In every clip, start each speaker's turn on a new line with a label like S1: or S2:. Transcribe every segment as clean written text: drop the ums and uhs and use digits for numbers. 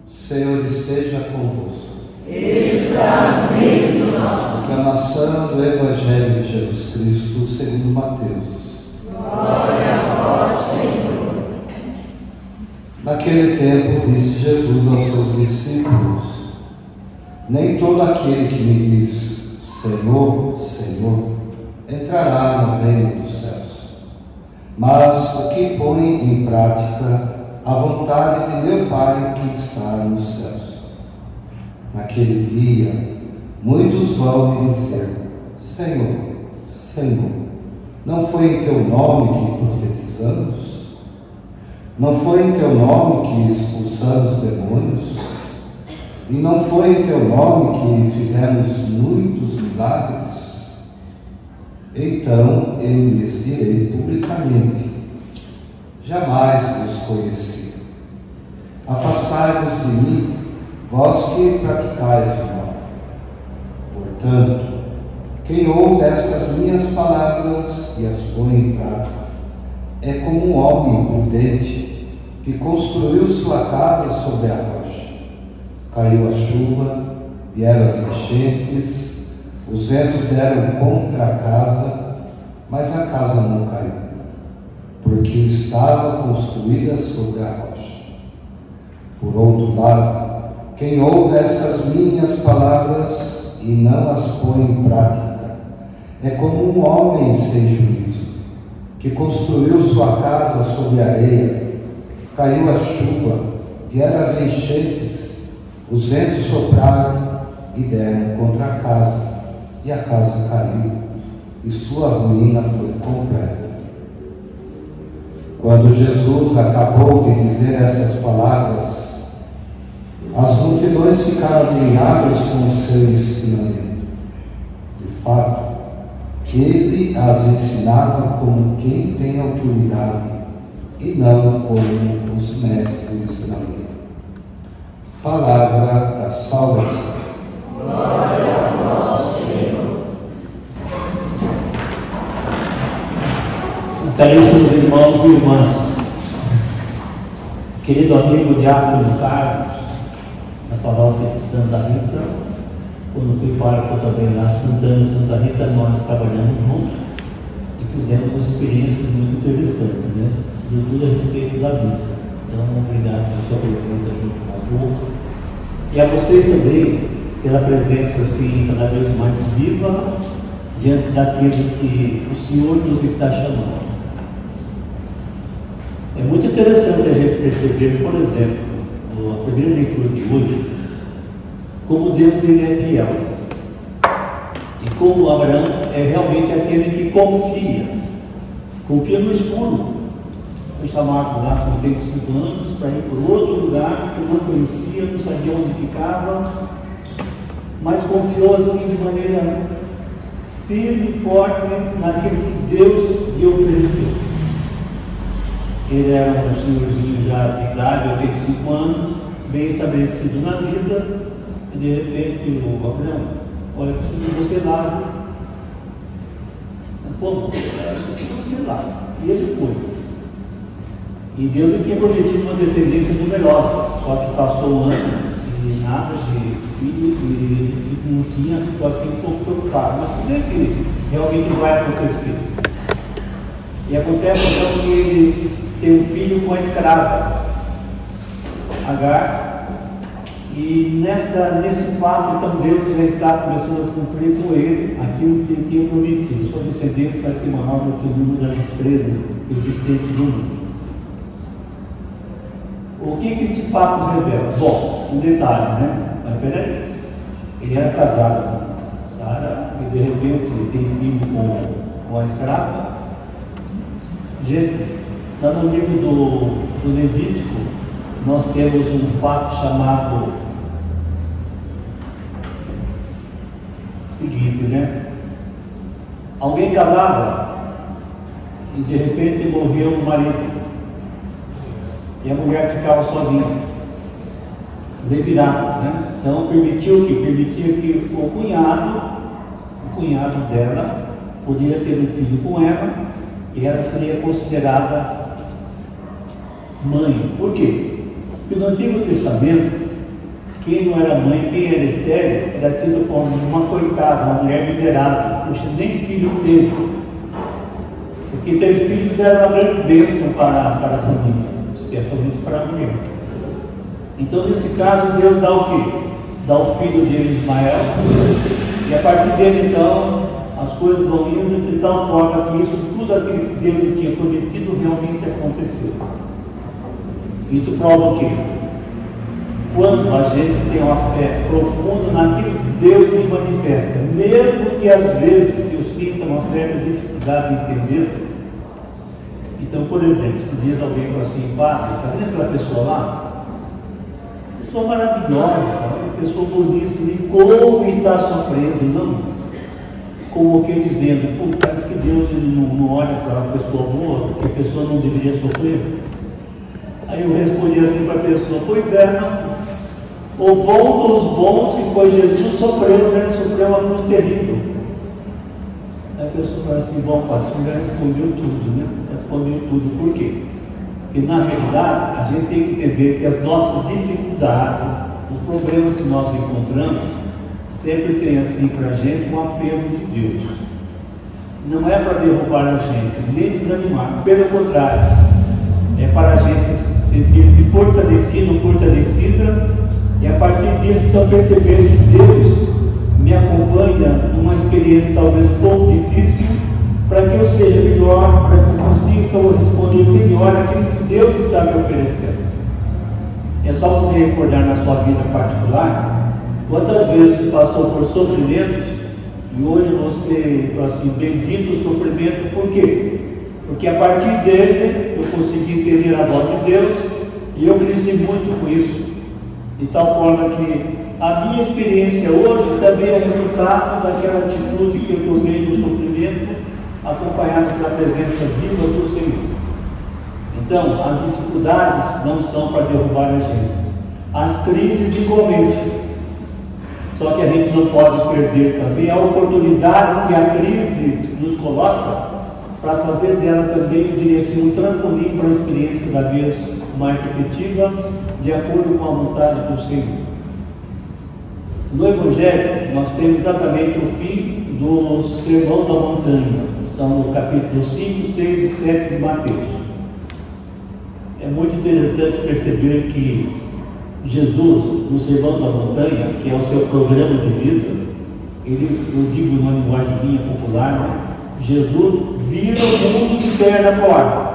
S1: Senhor esteja convosco.
S2: Ele está no meio de nós.
S1: Proclamação do Evangelho de Jesus Cristo segundo Mateus.
S2: Glória a vós, Senhor.
S1: Naquele tempo disse Jesus aos seus discípulos: nem todo aquele que me diz Senhor, Senhor, entrará no reino dos céus, mas o que põe em prática a vontade de meu Pai que está nos céus. Naquele dia, muitos vão me dizer: Senhor, Senhor, não foi em teu nome que profetizamos? Não foi em teu nome que expulsamos demônios? E não foi em teu nome que fizemos muitos milagres? Então eu lhes direi publicamente: jamais vos conheci. Afastai-vos de mim, vós que praticais o mal. Portanto, quem ouve estas minhas palavras e as põe em prática é como um homem prudente que construiu sua casa sobre a rocha. Caiu a chuva, vieram as enchentes, os ventos deram contra a casa, mas a casa não caiu, porque estava construída sobre a rocha. Por outro lado, quem ouve estas minhas palavras e não as põe em prática é como um homem sem juízo, que construiu sua casa sobre a areia. Caiu a chuva, vieram as enchentes, os ventos sopraram e deram contra a casa, e a casa caiu, e sua ruína foi completa. Quando Jesus acabou de dizer estas palavras, as multidões ficaram admiradas com o seu ensinamento. De fato, ele as ensinava como quem tem autoridade e não como os mestres da lei. Palavra da salvação.
S2: Glória a vós, Senhor.
S3: Caríssimos irmãos e irmãs, querido amigo Diácono Carlos, da paróquia de Santa Rita, quando fui pároco também lá Santana e Santa Rita, nós trabalhamos juntos e fizemos experiências muito interessantes, né? Sobretudo a respeito da vida. Então, obrigado pela sua presença junto com a boca. E a vocês também, pela presença assim, cada vez mais viva, diante daquilo que o Senhor nos está chamando. É muito interessante a gente perceber, por exemplo, a primeira leitura de hoje, como Deus ele é fiel. E como Abraão é realmente aquele que confia no escuro. Foi chamado lá com 35 anos para ir por outro lugar que não conhecia, não sabia onde ficava, mas confiou assim de maneira firme e forte naquilo que Deus lhe ofereceu. Ele era um senhorzinho já de idade, 85 anos, bem estabelecido na vida, e de repente o Abraão: olha, preciso de você lá. Como? Preciso de você lá. E ele foi. E Deus tinha prometido uma descendência numerosa, só que passou um ano e nada de filho, e ele não tinha, ficou assim um pouco preocupado. Mas como é que realmente vai acontecer? E acontece então que ele tem um filho com a escrava, Agar, e nesse fato, então, Deus já está começando a cumprir com ele aquilo que ele tinha prometido. Sua descendência vai ser maior do que o número das estrelas existentes no mundo. O que este fato revela? Bom, um detalhe, né? Mas peraí, ele era casado com Sara e de repente ele tem filho com a escrava. Gente, lá no livro do Levítico, nós temos um fato chamado seguinte, né? Alguém casava e de repente morreu o marido. E a mulher ficava sozinha, levirada, né? Então permitia que o cunhado dela podia ter um filho com ela e ela seria considerada mãe. Por quê? Porque no Antigo Testamento quem não era mãe, quem era estéril, era tido como uma coitada, uma mulher miserável, puxa, nem filho teve. Porque ter filhos era uma grande bênção para a família, especialmente para a mulher. Então, nesse caso, Deus dá o quê? Dá o filho de Ismael, e a partir dele, então, as coisas vão indo de tal forma que isso, tudo aquilo que Deus tinha prometido, realmente aconteceu. Isso prova o quê? Quando a gente tem uma fé profunda naquilo que Deus me manifesta, mesmo que às vezes eu sinta uma certa dificuldade de entender. Então, por exemplo, se diz alguém fala assim, padre, está vendo aquela pessoa lá? Pessoa maravilhosa, sabe? Pessoa bonita, e como está sofrendo, não? Como que dizendo, pô, parece que Deus não olha para a pessoa boa, porque a pessoa não deveria sofrer. Aí eu respondi assim para a pessoa, pois é, não. O bom dos bons que foi Jesus sofreu, né? Sofreu uma cruz terrível. Aí a pessoa fala assim, bom, padre, você já respondeu tudo, né? Respondeu tudo. Por quê? Porque na realidade a gente tem que entender que as nossas dificuldades, os problemas que nós encontramos, sempre tem assim para a gente um apelo de Deus. Não é para derrubar a gente, nem desanimar, pelo contrário, é para a gente se sentir fortalecido, fortalecida. E a partir disso, então, perceber que Deus me acompanha numa experiência talvez um pouco difícil, para que eu seja melhor, para que eu consiga responder melhor aquilo que Deus está me oferecendo. É só você recordar na sua vida particular, quantas vezes você passou por sofrimentos, e hoje você fala assim, bendito o sofrimento, por quê? Porque a partir dele, eu consegui entender a voz de Deus, e eu cresci muito com isso. De tal forma que a minha experiência hoje também é resultado daquela atitude que eu tomei no sofrimento, acompanhado pela presença viva do Senhor. Então, as dificuldades não são para derrubar a gente. As crises igualmente. Só que a gente não pode perder também a oportunidade que a crise nos coloca para fazer dela também, eu diria assim, um trampolim para a experiência da vez mais efetiva, de acordo com a vontade do Senhor. No Evangelho, nós temos exatamente o fim do Sermão da Montanha. Estão no capítulo 5, 6 e 7 de Mateus. É muito interessante perceber que Jesus, no Sermão da Montanha, que é o seu programa de vida, ele, eu digo numa linguagem minha popular, né? Jesus vira o mundo de perna para o ar.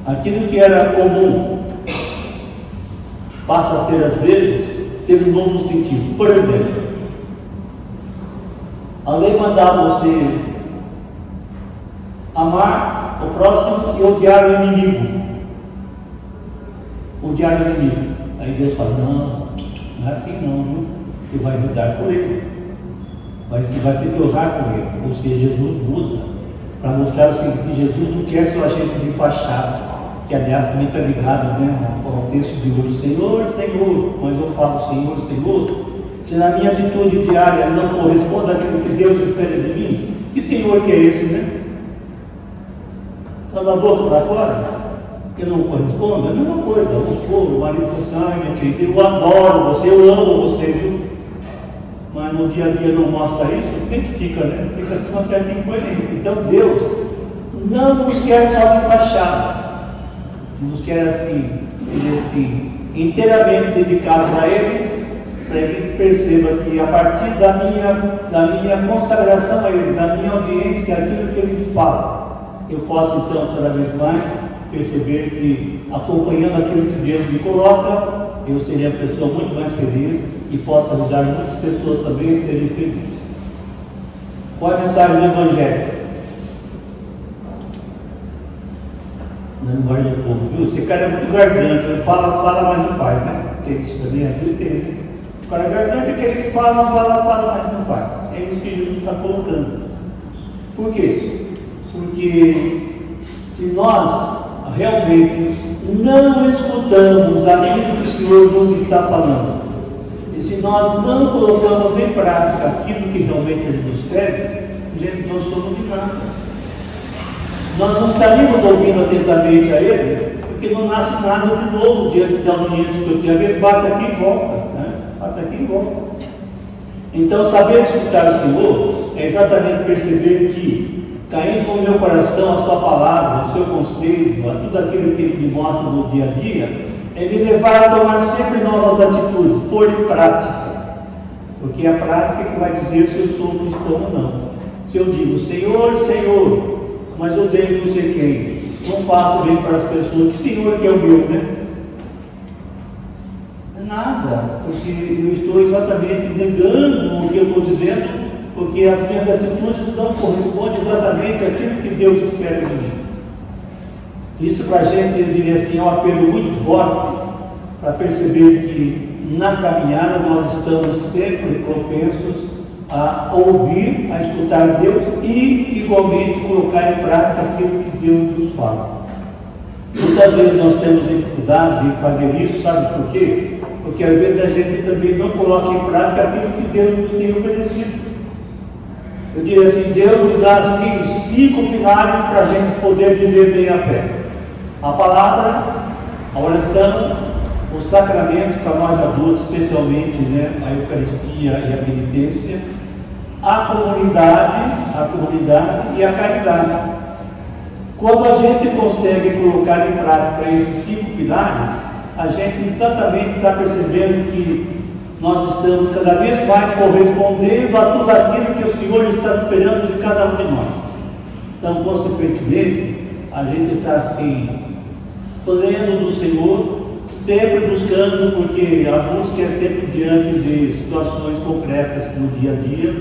S3: Aquilo que era comum passa a ser, às vezes, ter um novo sentido. Por exemplo, a lei mandava você amar o próximo e odiar o inimigo. Odiar o inimigo. Aí Deus fala, não é assim não, viu? Você vai lidar por ele. Vai se cruzar com ele. Ou seja, Jesus muda para mostrar o seguinte, Jesus não quer só a gente de fachada. Que aliás também está ligado, né, ao texto de hoje, Senhor, Senhor, mas eu falo Senhor, Senhor, se na minha atitude diária não corresponde àquilo que Deus espera de mim, que Senhor que é esse, né? Só da boca para fora, que não corresponde, é a mesma coisa, vamos supor, o marido do sangue, querido, eu adoro você, eu amo você, viu? Mas no dia a dia não mostra isso, como é que fica, né? Fica assim uma certa incoerência. Então Deus não nos quer só de fachada. Nos quer assim, inteiramente dedicados a Ele, para que a gente perceba que a partir da minha consagração a Ele, da minha audiência, aquilo que Ele fala, eu posso então cada vez mais perceber que, acompanhando aquilo que Deus me coloca, eu seria uma pessoa muito mais feliz e posso ajudar muitas pessoas também a serem felizes. Qual é a mensagem do Evangelho? Na linguagem do povo, viu? Esse cara é muito garganta, ele fala, mas não faz, né? Tem isso também, aqui tem. O cara é garganta é aquele que fala, mas não faz. É isso que Jesus está colocando. Por quê? Porque se nós realmente não escutamos aquilo que o Senhor nos está falando, e se nós não colocamos em prática aquilo que realmente Ele nos pede, gente, nós somos de nada. Nós não estaríamos ouvindo atentamente a Ele, porque porque não nasce nada de novo diante da audiência que eu tenho. Ele bate aqui e volta, né? Bate aqui e volta. Então, saber escutar o Senhor é exatamente perceber que, caindo no meu coração a sua palavra, o seu conselho, a tudo aquilo que ele me mostra no dia a dia, é me levar a tomar sempre novas atitudes, pôr em prática. Porque é a prática que vai dizer se eu sou cristão ou não. Se eu digo, Senhor, Senhor, mas eu odeio não sei quem, não faço bem para as pessoas, que Senhor que é o meu, né? Não é nada, porque eu estou exatamente negando o que eu estou dizendo, porque as minhas atitudes não correspondem exatamente àquilo que Deus espera de mim. Isso para a gente, eu diria assim, é um apelo muito forte para perceber que na caminhada nós estamos sempre propensos a ouvir, a escutar Deus e igualmente colocar em prática aquilo que Deus nos fala. Muitas vezes nós temos dificuldades em fazer isso, sabe por quê? Porque às vezes a gente também não coloca em prática aquilo que Deus nos tem oferecido. Eu diria assim, Deus nos dá assim 5 pilares para a gente poder viver bem a fé. A palavra, a oração, os sacramentos para nós adultos, especialmente, né, a Eucaristia e a penitência, a comunidade e a caridade. Quando a gente consegue colocar em prática esses 5 pilares, a gente exatamente está percebendo que nós estamos cada vez mais correspondendo a tudo aquilo que o Senhor está esperando de cada um de nós. Então, consequentemente, a gente está assim, pleno do Senhor, sempre buscando, porque a busca é sempre diante de situações concretas no dia a dia,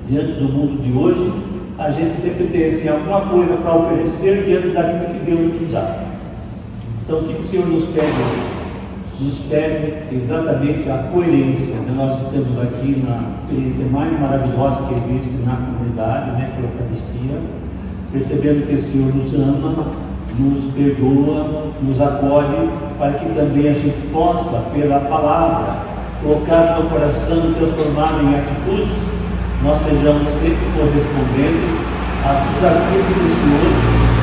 S3: diante do mundo de hoje, a gente sempre tem assim, alguma coisa para oferecer diante daquilo que Deus nos dá. Então, o que o Senhor nos pede? Nos pede exatamente a coerência. Nós estamos aqui na experiência mais maravilhosa que existe na comunidade, né, que é a Eucaristia, percebendo que o Senhor nos ama, nos perdoa, nos acolhe, para que também a gente possa, pela palavra, colocar no coração, transformado em atitudes, nós sejamos sempre correspondentes a tudo aquilo que o Senhor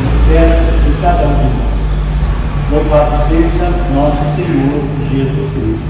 S3: nos pede de cada um de nós. Louvado seja nosso Senhor Jesus Cristo.